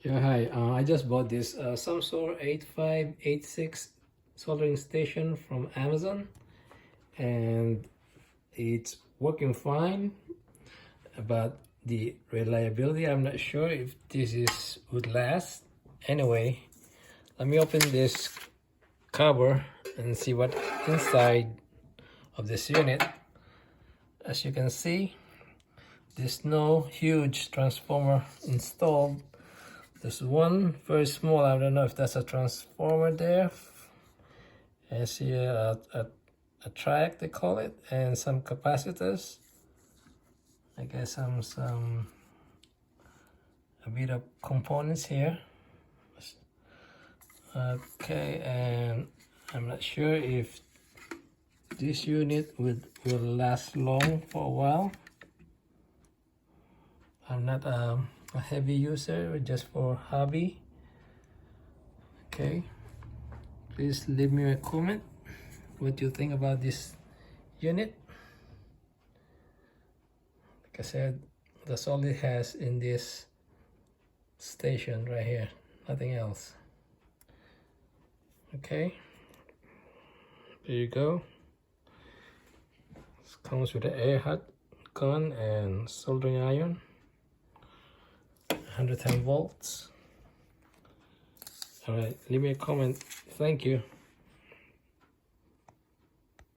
Yeah, hi. I just bought this Sumsour 8586 soldering station from Amazon, and it's working fine. But the reliability, I'm not sure if this would last. Anyway, let me open this cover and see what inside of this unit. As you can see, there's no huge transformer installed. There's one very small, I don't know if that's a transformer there. I see a track, they call it, and some capacitors. I guess some a bit of components here. Okay, and I'm not sure if this unit will last long for a while. I'm not a heavy user, just for hobby. Okay, please leave me a comment what you think about this unit. Like I said, that's all it has in this station right here, nothing else. Okay, there you go. It comes with an air hot gun and soldering iron, 110 volts. All right, leave me a comment. Thank you.